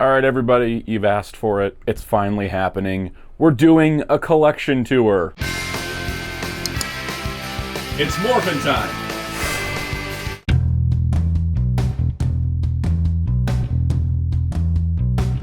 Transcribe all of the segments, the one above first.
All right, everybody, you've asked for it. It's finally happening. We're doing a collection tour. It's morphin' time.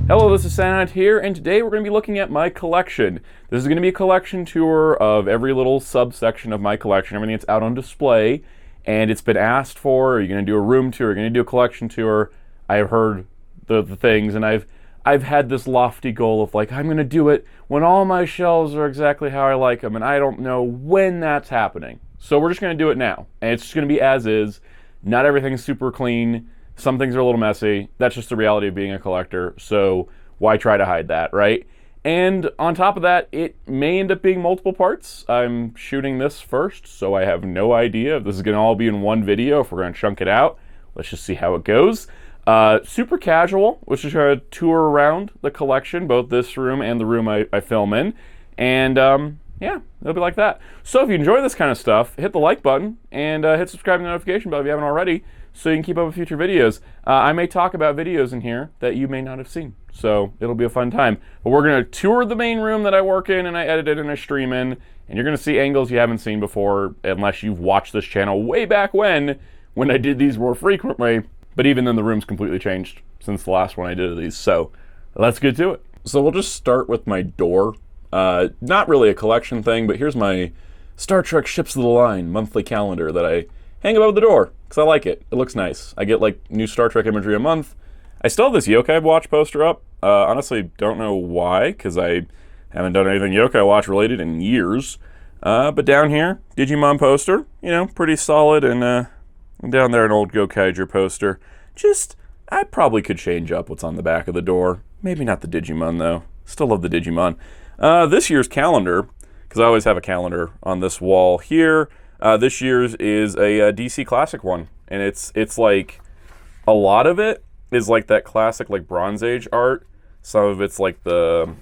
Hello, this is Soundout here, and today we're going to be looking at my collection. This is going to be a collection tour of every little subsection of my collection, everything that's out on display, and it's been asked for. Are you going to do a room tour? Are you going to do a collection tour? I have heard the things, and I've had this lofty goal of like, I'm going to do it when all my shelves are exactly how I like them, and I don't know when that's happening. So we're just going to do it now, and it's just going to be as is. Not everything's super clean. Some things are a little messy. That's just the reality of being a collector, so why try to hide that, right? And on top of that, it may end up being multiple parts. I'm shooting this first, so I have no idea if this is going to all be in one video, if we're going to chunk it out. Let's just see how it goes. Super casual, which is going to tour around the collection, both this room and the room I film in. And yeah, it'll be like that. So if you enjoy this kind of stuff, hit the like button and hit subscribe and notification bell if you haven't already, so you can keep up with future videos. I may talk about videos in here that you may not have seen, so it'll be a fun time. But we're going to tour the main room that I work in and I edit it and I stream in, and you're going to see angles you haven't seen before unless you've watched this channel way back when I did these more frequently. But even then, the room's completely changed since the last one I did of these, so let's get to it. So we'll just start with my door. Not really a collection thing, but here's my Star Trek Ships of the Line monthly calendar that I hang above the door, because I like it. It looks nice. I get like new Star Trek imagery a month. I still have this Yokai Watch poster up. Honestly, don't know why, because I haven't done anything Yokai Watch related in years. But down here, Digimon poster, you know, pretty solid, and down there an old Gokaiger poster. I probably could change up what's on the back of the door. Maybe not the Digimon, though. Still love the Digimon. This year's calendar, because I always have a calendar on this wall here. This year's is a DC Classic one, and it's like a lot of it is like that classic like Bronze Age art. Some of it's like the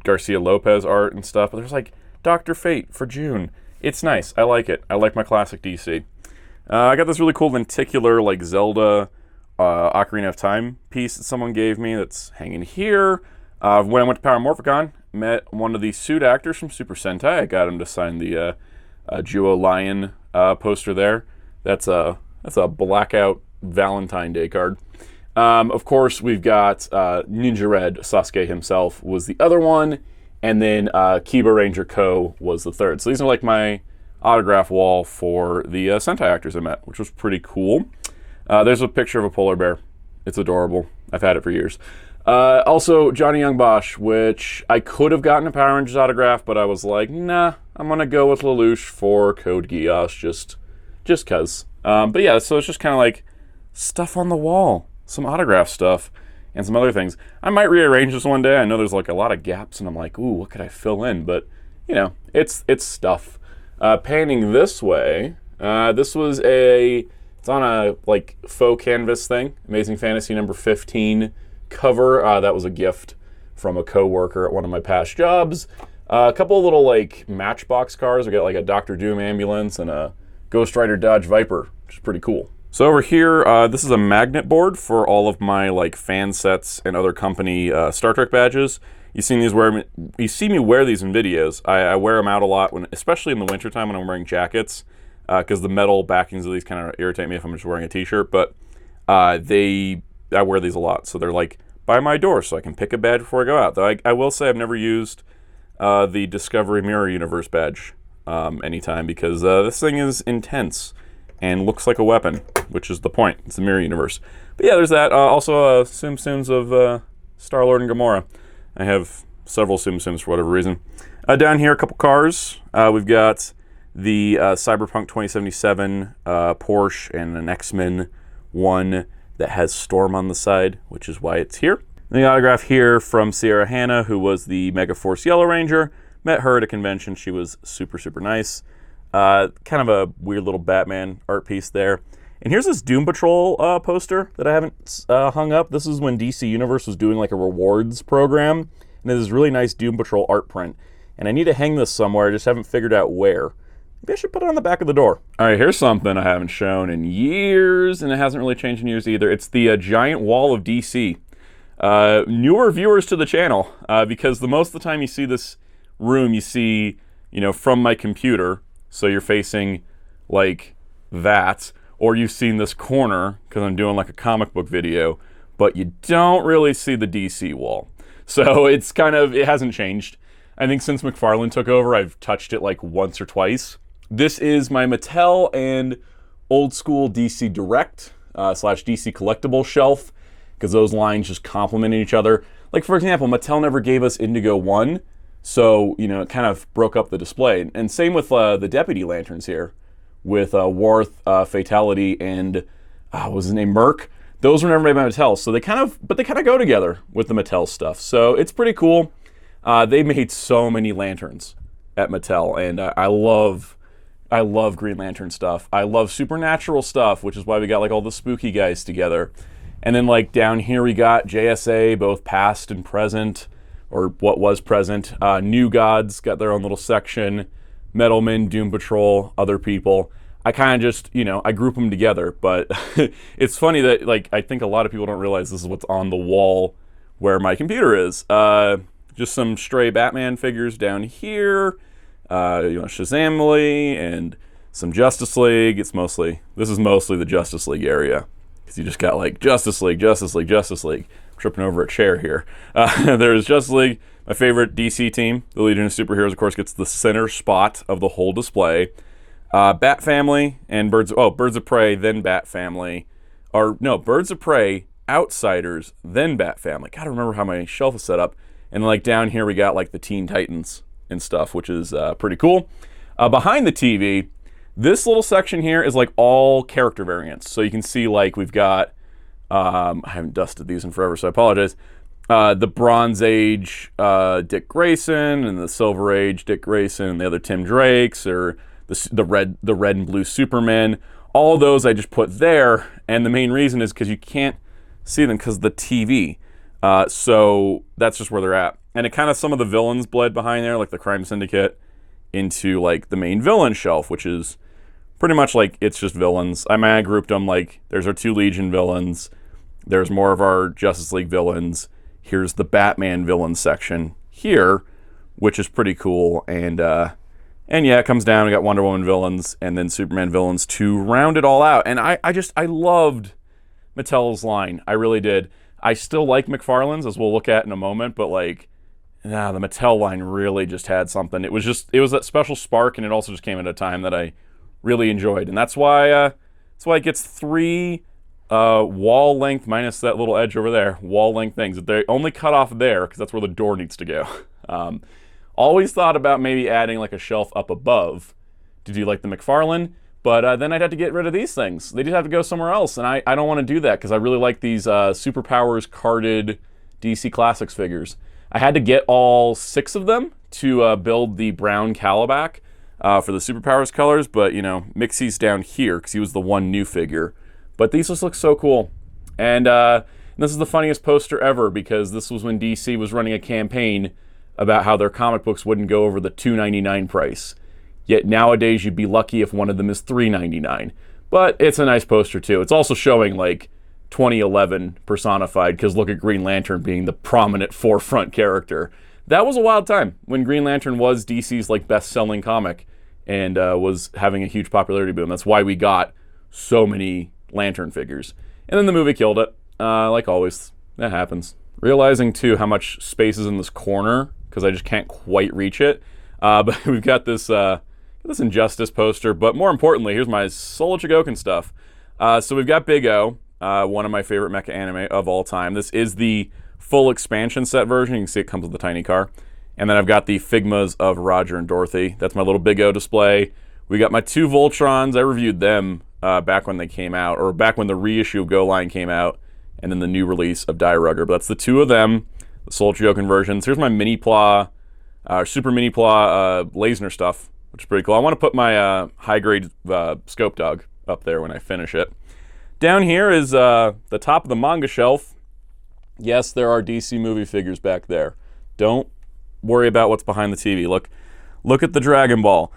Garcia Lopez art and stuff. But there's like Dr. Fate for June. It's nice. I like it. I like my classic DC. I got this really cool lenticular like Zelda Ocarina of Time piece that someone gave me that's hanging here. When I went to Power Morphicon, met one of the suit actors from Super Sentai. I got him to sign the Juo Lion poster there. That's a blackout Valentine Day card. Of course, we've got Ninja Red. Sasuke himself was the other one, and then Kiba Ranger Ko was the third. So these are like my autograph wall for the Sentai actors I met, which was pretty cool. There's a picture of a polar bear. It's adorable. I've had it for years. Also, Johnny Young Bosch, which I could have gotten a Power Rangers autograph, but I was like, nah, I'm going to go with Lelouch for Code Geass, just cuz. But yeah, so it's just kind of like stuff on the wall, some autograph stuff, and some other things. I might rearrange this one day. I know there's like a lot of gaps, and I'm like, ooh, what could I fill in? But, you know, it's stuff. Panning this way, it's on a like faux canvas thing, Amazing Fantasy number 15 cover. That was a gift from a co-worker at one of my past jobs. A couple of little like Matchbox cars. We got like a Dr. Doom ambulance and a Ghost Rider Dodge Viper, which is pretty cool. So over here, this is a magnet board for all of my like fan sets and other company Star Trek badges. You see me wear these in videos. I wear them out a lot, especially in the wintertime when I'm wearing jackets, because the metal backings of these kind of irritate me if I'm just wearing a t-shirt, but I wear these a lot, so they're like by my door, so I can pick a badge before I go out. Though I will say I've never used the Discovery Mirror Universe badge anytime, because this thing is intense and looks like a weapon, which is the point. It's the Mirror Universe. But yeah, there's that. Also, Tsum Tsums of Star-Lord and Gamora. I have several Tsum Tsums for whatever reason. Down here, a couple cars. We've got the Cyberpunk 2077 Porsche and an X-Men one that has Storm on the side, which is why it's here. And the autograph here from Sierra Hanna, who was the Mega Force Yellow Ranger. Met her at a convention. She was super, super nice. Kind of a weird little Batman art piece there. And here's this Doom Patrol poster that I haven't hung up. This is when DC Universe was doing like a rewards program. And there's this really nice Doom Patrol art print. And I need to hang this somewhere. I just haven't figured out where. Maybe I should put it on the back of the door. All right, here's something I haven't shown in years, and it hasn't really changed in years either. It's the giant wall of DC. newer viewers to the channel, because most of the time you see this room, you see, from my computer, so you're facing like that, or you've seen this corner because I'm doing like a comic book video, but you don't really see the DC wall. So it hasn't changed. I think since McFarlane took over, I've touched it like once or twice. This is my Mattel and old school DC Direct / DC Collectible shelf, because those lines just complement each other. Like, for example, Mattel never gave us Indigo 1, so, it kind of broke up the display. And same with the Deputy Lanterns here, with Worth, Fatality, and, what was his name, Merc. Those were never made by Mattel, so they kind of go together with the Mattel stuff. So it's pretty cool. They made so many lanterns at Mattel, and I love Green Lantern stuff. I love supernatural stuff, which is why we got like all the spooky guys together. And then like down here we got JSA, both past and present, or what was present. New Gods got their own little section. Metalman, Doom Patrol, other people. I kind of just, I group them together. But it's funny that like I think a lot of people don't realize this is what's on the wall where my computer is. Just some stray Batman figures down here. Shazamily and some Justice League. This is mostly the Justice League area, because you just got like Justice League. I'm tripping over a chair here. There's Justice League, my favorite DC team. The Legion of Superheroes, of course, gets the center spot of the whole display. Bat Family and Birds of Prey, then Bat Family. Birds of Prey, Outsiders, then Bat Family. Gotta remember how my shelf is set up. And like down here we got like the Teen Titans and stuff, which is pretty cool. Behind the TV, this little section here is like all character variants. So you can see like we've got, I haven't dusted these in forever, so I apologize. The Bronze Age Dick Grayson, and the Silver Age Dick Grayson, and the other Tim Drakes, or the red and blue Superman. All those I just put there, and the main reason is because you can't see them because of the TV. So that's just where they're at. And it kind of, some of the villains bled behind there, like the Crime Syndicate, into like the main villain shelf, which is pretty much like it's just villains. I grouped them like there's our 2 Legion villains, there's more of our Justice League villains, here's the Batman villain section here, which is pretty cool. And yeah, it comes down, we got Wonder Woman villains and then Superman villains to round it all out. And I loved Mattel's line. I really did. I still like McFarlane's, as we'll look at in a moment, but like, the Mattel line really just had something. It was that special spark, and it also just came at a time that I really enjoyed. And that's why it gets 3 wall length, minus that little edge over there, wall length things. They only cut off there because that's where the door needs to go. Always thought about maybe adding like a shelf up above to do like the McFarlane, but then I'd have to get rid of these things. They just have to go somewhere else, and I don't want to do that because I really like these Superpowers carded DC Classics figures. I had to get all 6 of them to build the brown Calabac for the Superpowers colors, but Mixie's down here because he was the one new figure. But these just look so cool. And this is the funniest poster ever, because this was when DC was running a campaign about how their comic books wouldn't go over the $2.99 price. Yet nowadays you'd be lucky if one of them is $3.99. But it's a nice poster too. It's also showing like 2011 personified, because look at Green Lantern being the prominent forefront character. That was a wild time when Green Lantern was DC's like best-selling comic and was having a huge popularity boom. That's why we got so many Lantern figures. And then the movie killed it. Like always, that happens. Realizing too how much space is in this corner, because I just can't quite reach it. But we've got this Injustice poster, but more importantly, here's my Soul Chigokin stuff. So we've got Big O, one of my favorite mecha anime of all time. This is the full expansion set version. You can see it comes with the tiny car. And then I've got the Figmas of Roger and Dorothy. That's my little Big O display. We got my 2 Voltrons. I reviewed them back when they came out, or back when the reissue of Go Line came out, and then the new release of Die Rugger. But that's the 2 of them, the Soul Chigokin versions. Here's my Super Mini Pla Lasner stuff, which is pretty cool. I want to put my high-grade Scope Dog up there when I finish it. Down here is the top of the manga shelf. Yes, there are DC movie figures back there. Don't worry about what's behind the TV. Look at the Dragon Ball.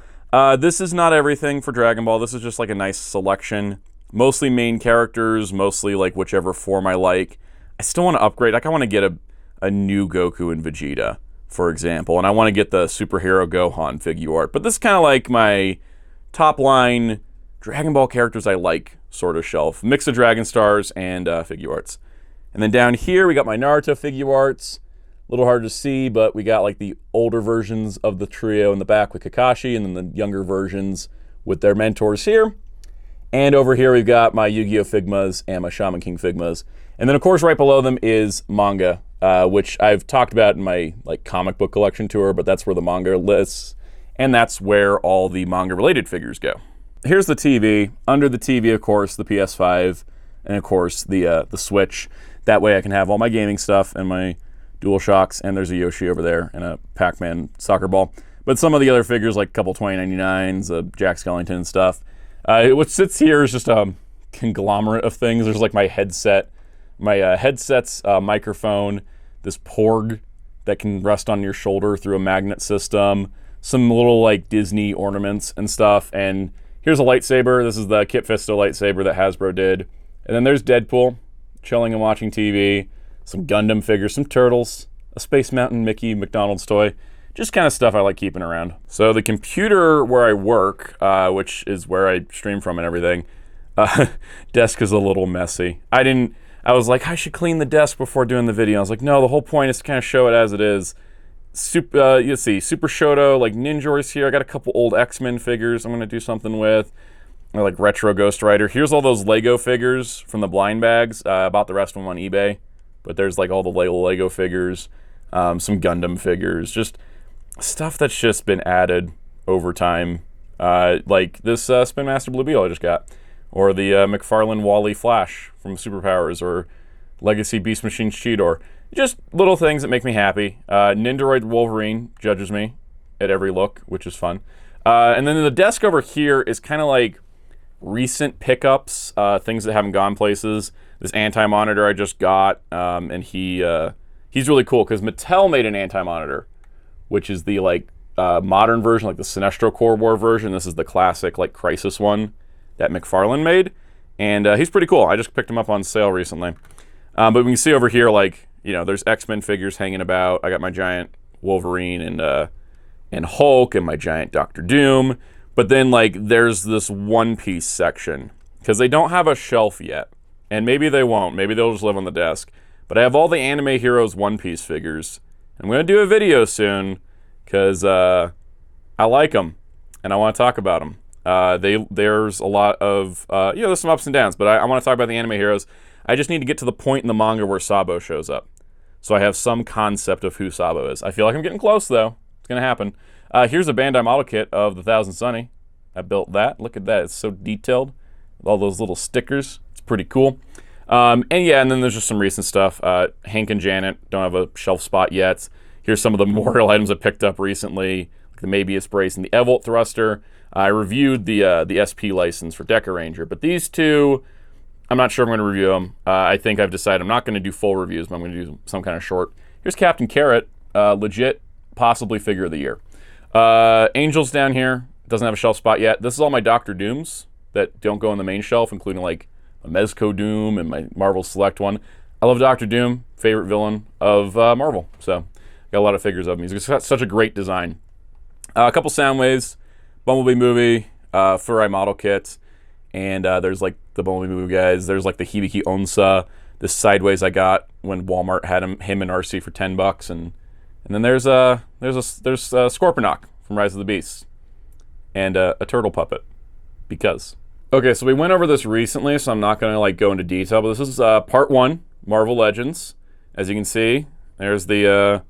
This is not everything for Dragon Ball. This is just like a nice selection. Mostly main characters, mostly like whichever form I like. I still want to upgrade. Like, I want to get a new Goku and Vegeta, for example, and I want to get the superhero Gohan figure art. But this is kind of like my top line Dragon Ball characters I like sort of shelf. Mix of Dragon Stars and figure arts. And then down here, we got my Naruto figure arts. A little hard to see, but we got like the older versions of the trio in the back with Kakashi, and then the younger versions with their mentors here. And over here, we've got my Yu-Gi-Oh! Figmas and my Shaman King Figmas. And then, of course, right below them is manga, which I've talked about in my like comic book collection tour, but that's where the manga lists, and that's where all the manga-related figures go. Here's the TV. Under the TV, of course, the PS5, and of course, the Switch. That way I can have all my gaming stuff and my DualShocks, and there's a Yoshi over there and a Pac-Man soccer ball. But some of the other figures, like a couple 2099s, Jack Skellington and stuff. What sits here is just a conglomerate of things. There's like my headset, headset's microphone, this Porg that can rest on your shoulder through a magnet system, some little like Disney ornaments and stuff, and here's a lightsaber. This is the Kit Fisto lightsaber that Hasbro did. And then there's Deadpool, chilling and watching TV, some Gundam figures, some turtles, a Space Mountain Mickey McDonald's toy, just kind of stuff I like keeping around. So the computer where I work, which is where I stream from and everything, desk is a little messy. I was like, I should clean the desk before doing the video. I was like, no, the whole point is to kind of show it as it is. You see, Super Shoto, like Ninja's here. I got a couple old X-Men figures I'm going to do something with. Or like Retro Ghost Rider. Here's all those Lego figures from the blind bags. I bought the rest of them on eBay. But there's like all the Lego figures, some Gundam figures, just stuff that's just been added over time. Like this Spin Master Blue Beetle I just got. Or the McFarlane Wally Flash from Superpowers. Or Legacy Beast Machine Cheetor. Just little things that make me happy. Nindoroid Wolverine judges me at every look, which is fun. And then the desk over here is kind of like recent pickups, things that haven't gone places. This anti-monitor I just got, and he's really cool because Mattel made an anti-monitor, which is the like modern version, like the Sinestro Core War version. This is the classic like Crisis one that McFarlane made, and he's pretty cool. I just picked him up on sale recently. But we can see over here, like, you know, there's X-Men figures hanging about. I got my giant Wolverine and Hulk and my giant Doctor Doom. But then, like, there's this One Piece section because they don't have a shelf yet. And maybe they won't. Maybe they'll just live on the desk. But I have all the Anime Heroes One Piece figures. I'm going to do a video soon because I like them and I want to talk about them. There's a lot of, there's some ups and downs, but I want to talk about the Anime Heroes. I just need to get to the point in the manga where Sabo shows up. So I have some concept of who Sabo is. I feel like I'm getting close, though. It's going to happen. Here's a Bandai model kit of the Thousand Sunny. I built that. Look at that. It's so detailed with all those little stickers. It's pretty cool. And then there's just some recent stuff. Hank and Janet don't have a shelf spot yet. Here's some of the memorial items I picked up recently, like the Mabius brace and the Evolt thruster. I reviewed the SP license for Deca Ranger, but these two, I'm not sure I'm going to review them. I think I've decided I'm not going to do full reviews, but I'm going to do some kind of short. Here's Captain Carrot, legit, possibly figure of the year. Angels down here, doesn't have a shelf spot yet. This is all my Doctor Dooms that don't go on the main shelf, including like a Mezco Doom and my Marvel Select one. I love Doctor Doom, favorite villain of Marvel, so got a lot of figures of him. He's got such a great design. A couple Soundwaves, Bumblebee movie, Furai model kits, and there's like the Bumblebee movie guys. There's like the Hibiki Onsa, this Sideways I got when Walmart had him and RC for $10, and then there's Scorponok from Rise of the Beasts, and a turtle puppet, because. Okay, so we went over this recently, so I'm not going to like go into detail, but this is part 1, Marvel Legends. As you can see, there's the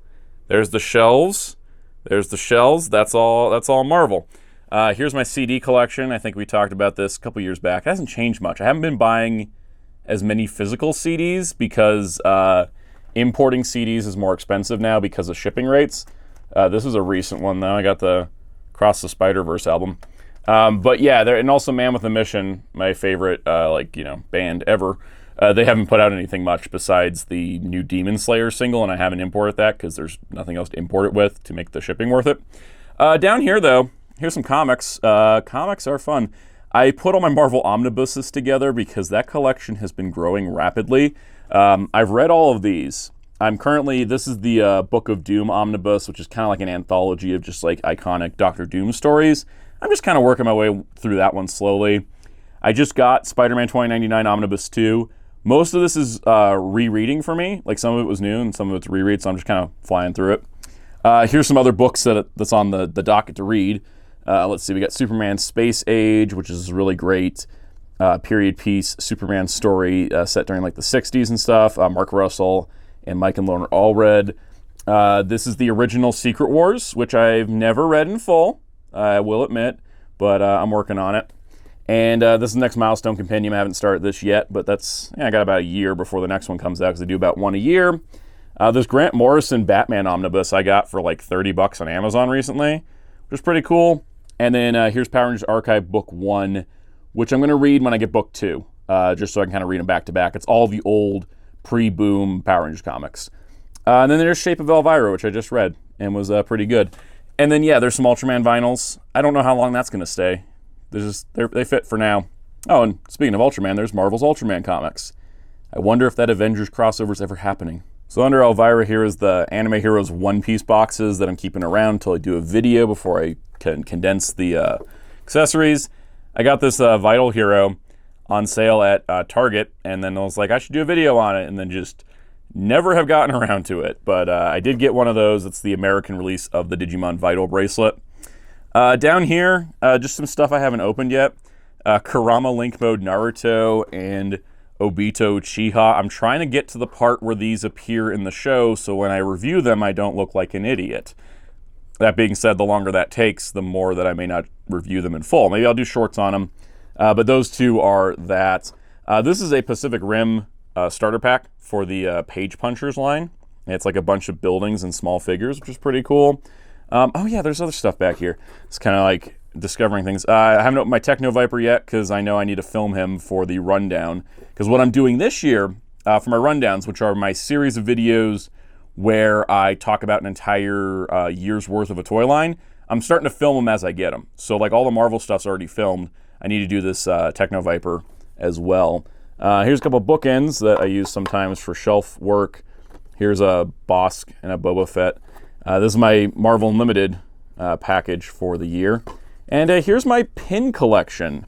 shelves. There's the shells. That's all Marvel. Here's my CD collection. I think we talked about this a couple years back. It hasn't changed much. I haven't been buying as many physical CDs because importing CDs is more expensive now because of shipping rates. This is a recent one, though. I got the Cross the Spider-Verse album. But yeah, and also Man with a Mission, my favorite band ever. They haven't put out anything much besides the new Demon Slayer single, and I haven't imported that because there's nothing else to import it with to make the shipping worth it. Down here, though, here's some comics. Comics are fun. I put all my Marvel Omnibuses together because that collection has been growing rapidly. I've read all of these. This is the Book of Doom Omnibus, which is kind of like an anthology of just like iconic Doctor Doom stories. I'm just kind of working my way through that one slowly. I just got Spider-Man 2099 Omnibus 2. Most of this is rereading for me. Like some of it was new and some of it's reread, so I'm just kind of flying through it. Here's some other books that's on the docket to read. Let's see, we got Superman Space Age, which is really great. Period piece Superman story set during like the 60s and stuff. Mark Russell and Mike and Lorna all read. This is the original Secret Wars, which I've never read in full, I will admit, but I'm working on it. And this is the next milestone compendium. I haven't started this yet, but I got about a year before the next one comes out because they do about one a year. This Grant Morrison Batman Omnibus I got for like $30 on Amazon recently, which is pretty cool. And then here's Power Rangers Archive Book 1, which I'm going to read when I get Book 2, just so I can kind of read them back to back. It's all the old pre-boom Power Rangers comics. And then there's Shape of Elvira, which I just read and was pretty good. And then, there's some Ultraman vinyls. I don't know how long that's going to stay. They fit for now. Oh, and speaking of Ultraman, there's Marvel's Ultraman comics. I wonder if that Avengers crossover is ever happening. So under Elvira here is the Anime Heroes One Piece boxes that I'm keeping around until I do a video before I can condense the accessories. I got this Vital Hero on sale at Target, and then I was like, I should do a video on it, and then just never have gotten around to it. But I did get one of those. It's the American release of the Digimon Vital bracelet. Down here, just some stuff I haven't opened yet. Kurama Link Mode Naruto and Obito Chiha. I'm trying to get to the part where these appear in the show, so when I review them, I don't look like an idiot. That being said, the longer that takes, the more that I may not review them in full. Maybe I'll do shorts on them, but those two are that. This is a Pacific Rim starter pack for the Page Punchers line. It's like a bunch of buildings and small figures, which is pretty cool. Oh yeah, there's other stuff back here. It's kind of like discovering things. I haven't opened my Techno Viper yet because I know I need to film him for the rundown. Because what I'm doing this year for my rundowns, which are my series of videos where I talk about an entire year's worth of a toy line, I'm starting to film them as I get them. So like all the Marvel stuff's already filmed. I need to do this Techno Viper as well. Here's a couple bookends that I use sometimes for shelf work. Here's a Bosk and a Boba Fett. This is my Marvel Unlimited package for the year. And here's my pin collection.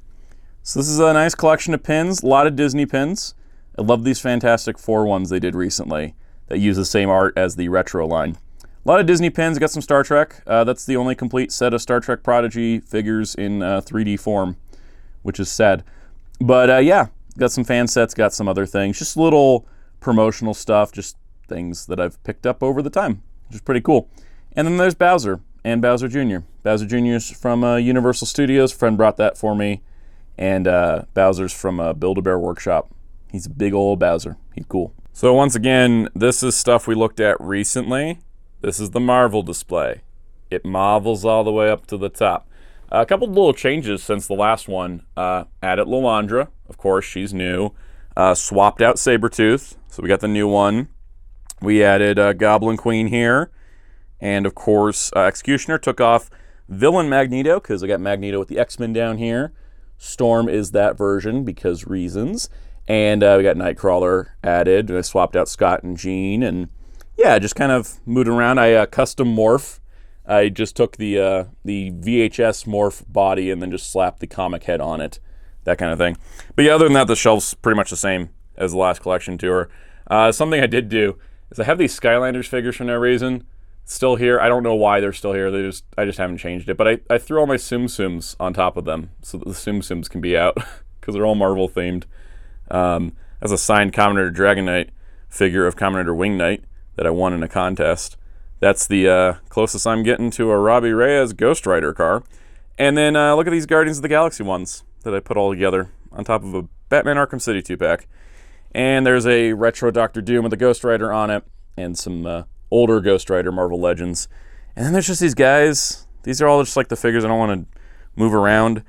So this is a nice collection of pins, a lot of Disney pins. I love these Fantastic Four ones they did recently that use the same art as the retro line. A lot of Disney pins, got some Star Trek. That's the only complete set of Star Trek Prodigy figures in 3D form, which is sad. But got some fan sets, got some other things. Just little promotional stuff, just things that I've picked up over the time, which is pretty cool. And then there's Bowser and Bowser Jr. Bowser Jr. is from Universal Studios. A friend brought that for me. And Bowser's from Build-A-Bear Workshop. He's a big old Bowser. He's cool. So once again, this is stuff we looked at recently. This is the Marvel display. It marvels all the way up to the top. A couple little changes since the last one. Added Lilandra. Of course, she's new. Swapped out Sabretooth. So we got the new one. We added Goblin Queen here. And of course, Executioner took off Villain Magneto, because I got Magneto with the X-Men down here. Storm is that version, because reasons. And we got Nightcrawler added. And I swapped out Scott and Jean. And yeah, just kind of moving around. I custom morph. I just took the VHS morph body and then just slapped the comic head on it. That kind of thing. But yeah, other than that, the shelf's pretty much the same as the last collection tour. Something I did do is I have these Skylanders figures for no reason. Still here. I don't know why they're still here. I just haven't changed it. But I threw all my Tsum Tsums on top of them so that the Tsum Tsums can be out because they're all Marvel themed. As a signed Commander Dragon Knight figure of Commander Wing Knight that I won in a contest. That's the closest I'm getting to a Robbie Reyes Ghost Rider car. And then look at these Guardians of the Galaxy ones that I put all together on top of a Batman Arkham City 2-pack. And there's a retro Doctor Doom with a Ghost Rider on it and some older Ghost Rider Marvel Legends. And then there's just these guys. These are all just like the figures I don't want to move around.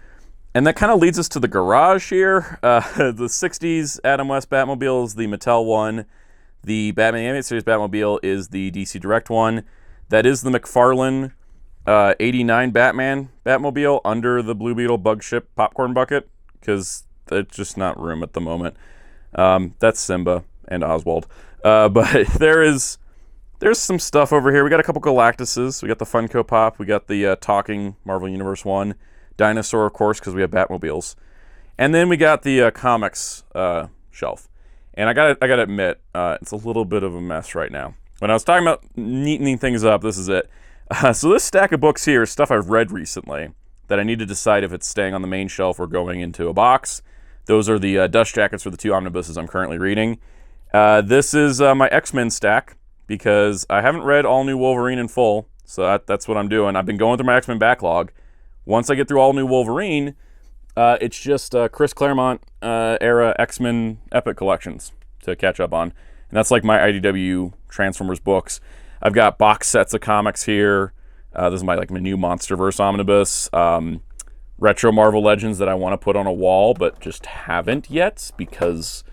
And that kind of leads us to the garage here. The 60s Adam West Batmobile is the Mattel one. The Batman Animated Series Batmobile is the DC Direct one. That is the McFarlane 89 Batman Batmobile under the Blue Beetle Bug Ship popcorn bucket because there's just not room at the moment. That's Simba. and Oswald. But there's some stuff over here. We got a couple Galactuses. We got the Funko Pop. We got the talking Marvel Universe 1. Dinosaur, of course, because we have Batmobiles. And then we got the comics shelf. And I gotta admit, it's a little bit of a mess right now. When I was talking about neatening things up, this is it. So this stack of books here is stuff I've read recently that I need to decide if it's staying on the main shelf or going into a box. Those are the dust jackets for the 2 omnibuses I'm currently reading. This is my X-Men stack, because I haven't read All New Wolverine in full, so that's what I'm doing. I've been going through my X-Men backlog. Once I get through All New Wolverine, it's just Chris Claremont era X-Men Epic collections to catch up on. And that's like my IDW Transformers books. I've got box sets of comics here. This is my new Monsterverse omnibus. Retro Marvel Legends that I want to put on a wall, but just haven't yet because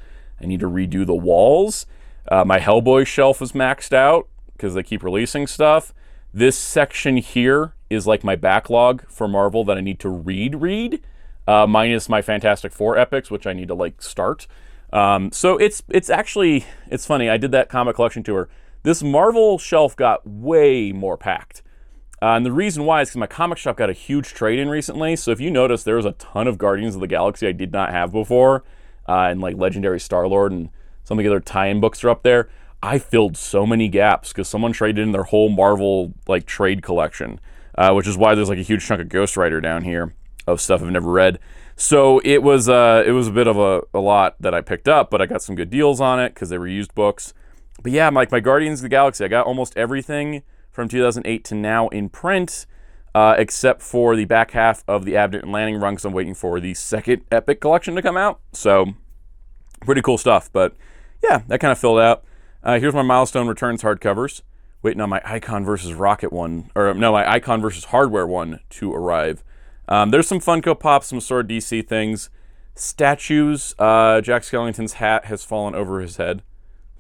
I need to redo the walls. My Hellboy shelf is maxed out because they keep releasing stuff. This section here is like my backlog for Marvel that I need to read, minus my Fantastic Four epics, which I need to start. So it's actually funny. I did that comic collection tour. This Marvel shelf got way more packed. And the reason why is because my comic shop got a huge trade-in recently. So if you notice, there was a ton of Guardians of the Galaxy I did not have before, and Legendary Star-Lord and some of the other tie-in books are up there. I filled so many gaps because someone traded in their whole Marvel trade collection, which is why there's a huge chunk of Ghost Rider down here of stuff I've never read. So it was a bit of a lot that I picked up, but I got some good deals on it because they were used books. But yeah, my Guardians of the Galaxy, I got almost everything from 2008 to now in print, except for the back half of the Abnett and Lanning run, because I'm waiting for the second Epic collection to come out. So pretty cool stuff. But yeah, that kind of filled out. Here's my Milestone Returns hardcovers. Waiting on my Icon versus Rocket one, or no, my Icon versus Hardware one to arrive. There's some Funko Pops, some Sword DC things. Statues. Jack Skellington's hat has fallen over his head.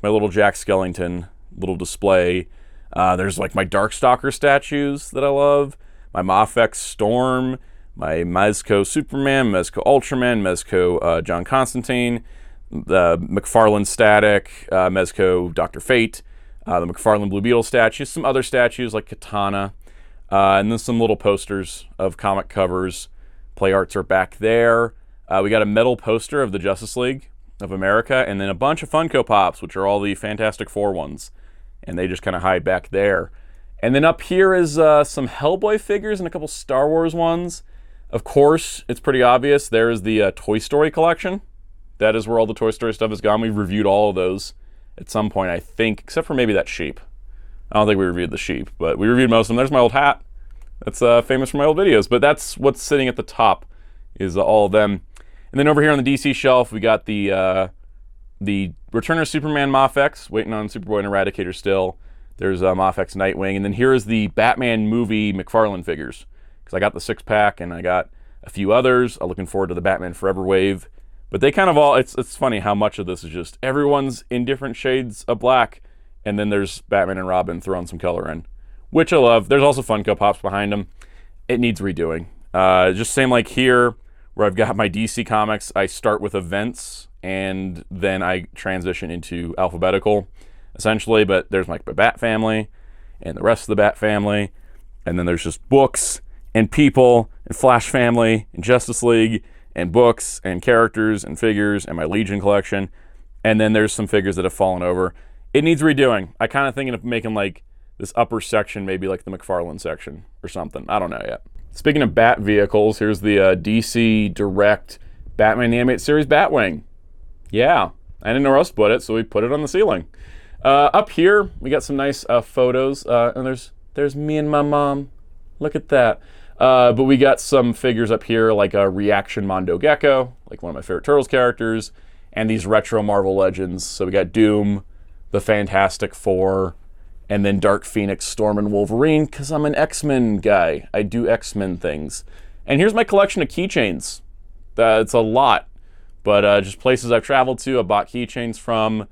My little Jack Skellington little display. There's my Darkstalker statues that I love. My Mafex Storm. My Mezco Superman, Mezco Ultraman, Mezco John Constantine. The McFarlane Static, Mezco Dr. Fate. The McFarlane Blue Beetle statues. Some other statues like Katana. And then some little posters of comic covers. Play arts are back there. We got a metal poster of the Justice League of America, and then a bunch of Funko Pops, which are all the Fantastic Four ones. And they just kind of hide back there. And then up here is some Hellboy figures and a couple Star Wars ones. Of course, it's pretty obvious. There is the Toy Story collection. That is where all the Toy Story stuff has gone. We've reviewed all of those at some point, I think, except for maybe that sheep. I don't think we reviewed the sheep, but we reviewed most of them. There's my old hat. That's famous from my old videos. But that's what's sitting at the top is all of them. And then over here on the DC shelf, we got the Return of Superman Mafex, waiting on Superboy and Eradicator still. There's Mafex Nightwing. And then here is the Batman movie McFarlane figures. Because I got the 6-pack and I got a few others. I'm looking forward to the Batman Forever wave. But they kind of all, it's funny how much of this is just everyone's in different shades of black. And then there's Batman and Robin throwing some color in, which I love. There's also Funko Pops behind them. It needs redoing. Just same like here, where I've got my DC comics. I start with events, and then I transition into alphabetical, essentially. But there's my Bat family, and the rest of the Bat family. And then there's just books, and people, and Flash family, and Justice League, and books, and characters, and figures, and my Legion collection. And then there's some figures that have fallen over. It needs redoing. I kind of thinking of making this upper section, maybe the McFarlane section or something. I don't know yet. Speaking of Bat vehicles, here's the DC Direct Batman the Animated Series Batwing. Yeah, I didn't know where else to put it, so we put it on the ceiling. Up here, we got some nice photos, and there's me and my mom. Look at that. But we got some figures up here, like a Reaction Mondo Gecko, like one of my favorite Turtles characters, and these retro Marvel Legends. So we got Doom, the Fantastic Four, and then Dark Phoenix, Storm, and Wolverine, because I'm an X-Men guy. I do X-Men things. And here's my collection of keychains. It's a lot, but just places I've traveled to, I bought keychains from,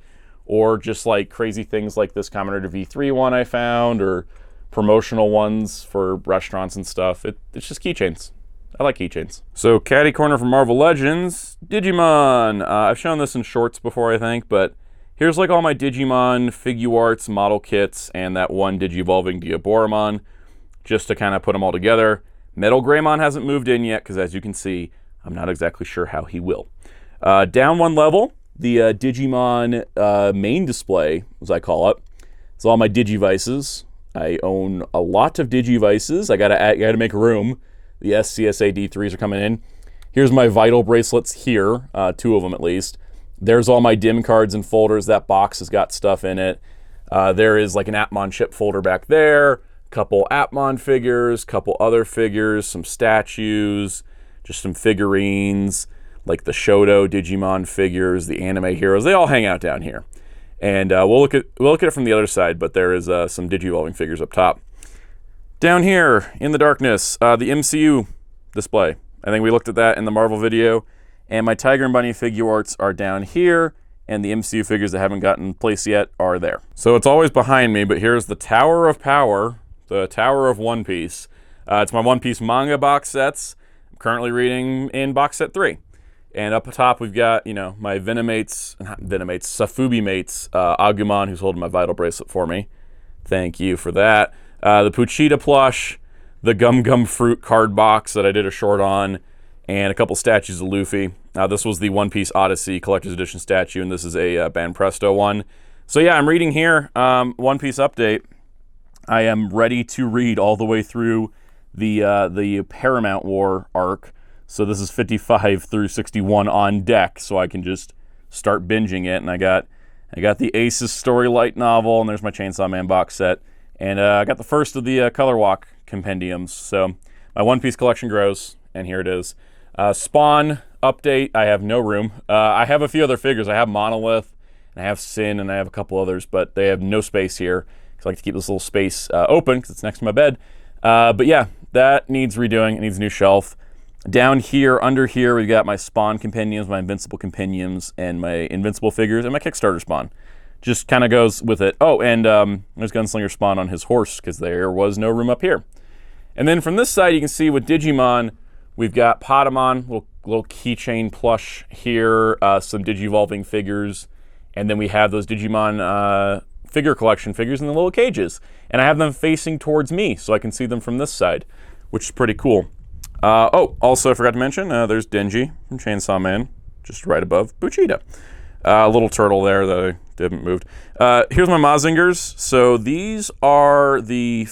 or just crazy things like this Commodore V3 one I found, or promotional ones for restaurants and stuff. It's just keychains. I like keychains. So Caddy Corner for Marvel Legends, Digimon. I've shown this in shorts before, I think, but Here's like all my Digimon Figuarts, model kits, and that one Digivolving Diaboromon, just to kind of put them all together. Metal Greymon hasn't moved in yet, because as you can see, I'm not exactly sure how he will. Down one level, the Digimon main display, as I call it. It's all my Digivices. I own a lot of Digivices. I gotta make room. The SCSA D3s are coming in. Here's my Vital bracelets here, 2 of them at least. There's all my dim cards and folders. That box has got stuff in it. There is like an Appmon chip folder back there, couple Appmon figures, couple other figures, some statues, just some figurines, like the Shoto Digimon figures, the anime heroes. They all hang out down here. And we'll look at it from the other side, but there is some Digivolving figures up top. Down here in the darkness, the MCU display. I think we looked at that in the Marvel video. And my Tiger and Bunny Figuarts are down here, and the MCU figures that haven't gotten placed yet are there. So it's always behind me, but here's the Tower of Power, the Tower of One Piece. It's my One Piece manga box sets. I'm currently reading in box set 3. And up top we've got, you know, my Safubi mates, Agumon, who's holding my Vital bracelet for me. Thank you for that. The Pochita plush, the Gum Gum Fruit card box that I did a short on, and a couple statues of Luffy. This was the One Piece Odyssey Collector's Edition statue, and this is a Banpresto one. So yeah, I'm reading here, One Piece update. I am ready to read all the way through the Paramount War arc. So this is 55 through 61 on deck, so I can just start binging it. And I got the Aces story light novel, and there's my Chainsaw Man box set. And I got the first of the Color Walk compendiums. So my One Piece collection grows, and here it is. Spawn update, I have no room. I have a few other figures. I have Monolith, and I have Sin, and I have a couple others, but they have no space here. Because I like to keep this little space open, because it's next to my bed. But yeah, that needs redoing. It needs a new shelf. Down here, under here, we've got my Spawn compendiums, my Invincible compendiums, and my Invincible figures, and my Kickstarter Spawn. Just kind of goes with it. Oh, and there's Gunslinger Spawn on his horse, because there was no room up here. And then from this side, you can see with Digimon, we've got Patamon, little keychain plush here, some Digivolving figures, and then we have those Digimon figure collection figures in the little cages. And I have them facing towards me, so I can see them from this side, which is pretty cool. Oh, also I forgot to mention, there's Denji from Chainsaw Man, just right above Buchita. Little turtle there that I haven't moved. Here's my Mazingers. So these are the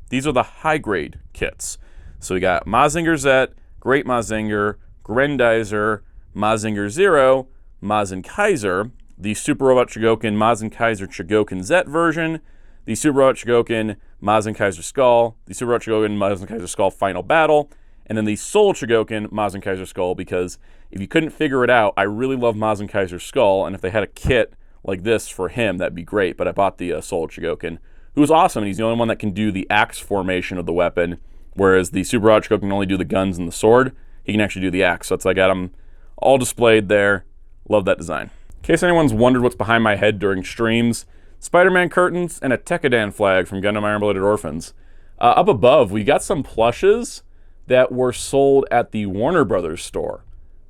these are the high-grade kits. So we got Mazinger Z, Great Mazinger, Grendizer, Mazinger Zero, Mazin Kaiser, the Super Robot Chogokin Mazin Kaiser Chogokin Z version, the Super Robot Chogokin Mazin Kaiser Skull, the Super Robot Chogokin Mazin Kaiser Skull Final Battle, and then the Soul Chogokin Mazin Kaiser Skull, because if you couldn't figure it out, I really love Mazin Kaiser Skull, and if they had a kit like this for him, that'd be great, but I bought the Soul Chogokin, who's awesome, and he's the only one that can do the axe formation of the weapon, whereas the Super Robot Chogokin can only do the guns and the sword. He can actually do the axe, so I got them all displayed there. Love that design. In case anyone's wondered what's behind my head during streams, Spider-Man curtains and a Tekkadan flag from Gundam Iron Blooded Orphans. Up above, we got some plushes that were sold at the Warner Brothers store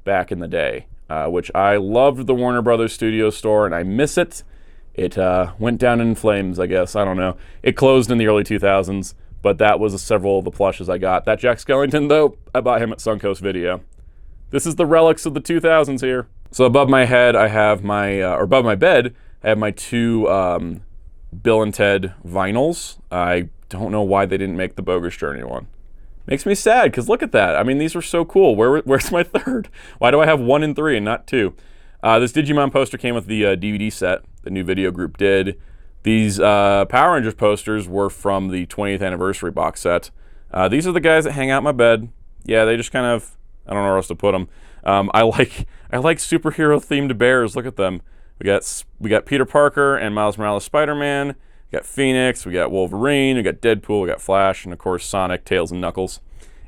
back in the day, which I loved the Warner Brothers studio store, and I miss it. It went down in flames, I guess. I don't know. It closed in the early 2000s, but that was several of the plushes I got. That Jack Skellington, though, I bought him at Suncoast Video. This is the relics of the 2000s here. So above my head, I have my, or above my bed, I have my 2 Bill and Ted vinyls. I don't know why they didn't make the Bogus Journey one. Makes me sad, because look at that. I mean, these were so cool. Where's my 3rd? Why do I have 1 and 3 and not 2? This Digimon poster came with the DVD set the new video group did. These Power Rangers posters were from the 20th anniversary box set. These are the guys that hang out in my bed. Yeah, they just kind of, I don't know where else to put them. I like superhero themed bears. Look at them. We got Peter Parker and Miles Morales Spider-Man. We got Phoenix, we got Wolverine, we got Deadpool, we got Flash, and of course Sonic, Tails, and Knuckles.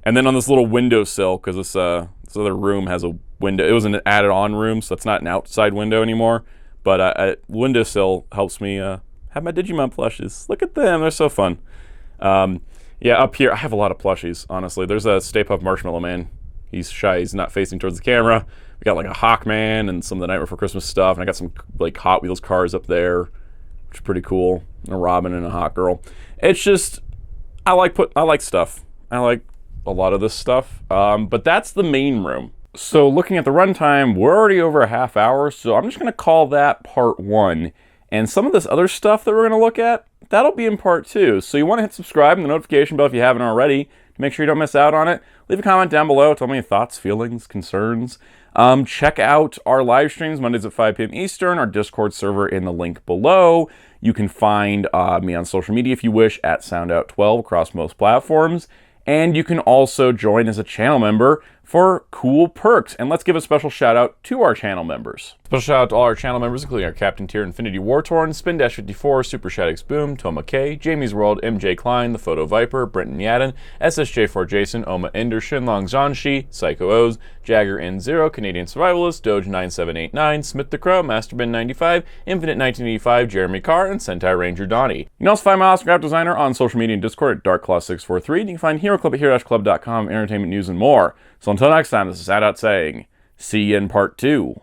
And then on this little windowsill, because this other room has a window. It was an added-on room, so it's not an outside window anymore. But a windowsill helps me have my Digimon plushes. Look at them, they're so fun. Yeah, up here, I have a lot of plushies, honestly. There's a Stay Puft Marshmallow Man. He's shy, he's not facing towards the camera. We got like a Hawkman and some of the Nightmare Before Christmas stuff, and I got some like Hot Wheels cars up there, which is pretty cool. And a Robin and a Hot Girl. It's just I like stuff. I like a lot of this stuff. But that's the main room. So looking at the runtime, we're already over a half hour, so I'm just gonna call that part 1. And some of this other stuff that we're gonna look at, that'll be in part 2. So you wanna hit subscribe and the notification bell if you haven't already to make sure you don't miss out on it. Leave a comment down below, tell me your thoughts, feelings, concerns. Check out our live streams Mondays at 5 p.m. Eastern, our Discord server in the link below. You can find me on social media if you wish at Soundout12 across most platforms. And you can also join as a channel member for cool perks. And let's give a special shout out to our channel members. Special shout out to all our channel members, including our Captain Tier Infinity Wartorn, Spin-54, Super Shaddix Boom, Toma K, Jamie's World, MJ Klein, The Photo Viper, Brenton Yadden, SSJ4 Jason, Oma Ender, Shinlong Zhanshi, Psycho O's, Jagger N0, Canadian Survivalist, Doge9789, Smith the Crow, Masterbin95, Infinite 1985, Jeremy Carr, and Sentai Ranger Donnie. You can also find my awesome graphic designer on social media and Discord at DarkClaw643, and you can find Hero Club at hero-club.com, entertainment news, and more. So until next time, this is Soundout saying, see you in part 2.